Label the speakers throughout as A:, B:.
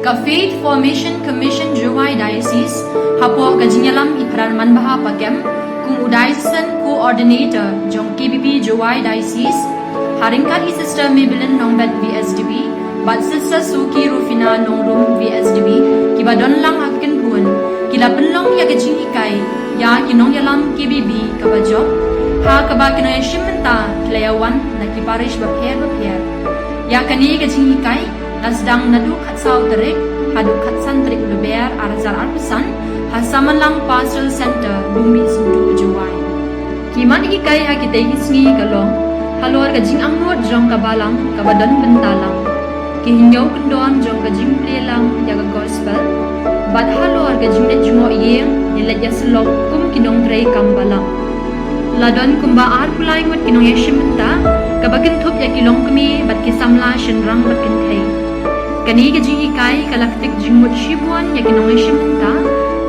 A: Ka Faith Formation Commission Juwai Diocese hapo ka jinyalam ipran manbaha pakem kum diocesan coordinator jong KBP Juwai Diocese haringkan i sister Maybelline Nongbet VSDB but sister Suki Rufina Nongrum VSDB kiba don lang hakin pun kila penlong ya ka jingikai ya kinong yalam KBB kabajo ha kaba kina shimenta klayawan na kiparish bapher ya kani ka jingikai nasdang nadu khatsau tarik hadu khatsan tarik luber arazar arpusan hasaman lang pastoral center bumi sundu Juwai kiman ikai ha kita isngi kalong halor ka jing angnot jong kabalang kabadan bentalang kihinyaw kundon jong ka jing plelang ya ka gospel bad halor ka jing net jumo yeng nilat ya selok kum kinong trei kambalang ladon kumba ar pulai ngot kinong yeshimta kabakin thup ya kilong kami bat kisamla shenrang bat kinthei kani ka jing ikai kalaktik jingmut shibuan ya kinong yeshimta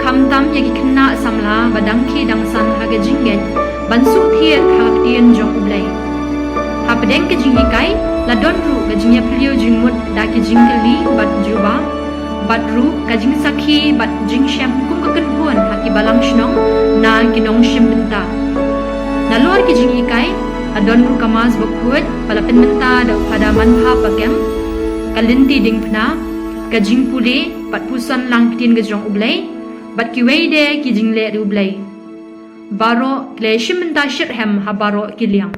A: kamtam ya kikna samla badangki dangsan haga jingget bansu thiet haktien jong ublai hapadeng ka jing ikai ladon ru ka jing ya plio jingmut da ki jingkali bat juba bat ru ka jing sakhi bat jing shem kum ka kenbuan haki balang shnong na kinong shimbenta nalor ki jing ikai adon ru kamas bokut palapin menta da pada manha pakem kalinti ding pna ka jing pule pat pusan lang tin ga jong ublai bat ki weide ki jing le ublai baro kleshim menta shirhem ha baro kiliang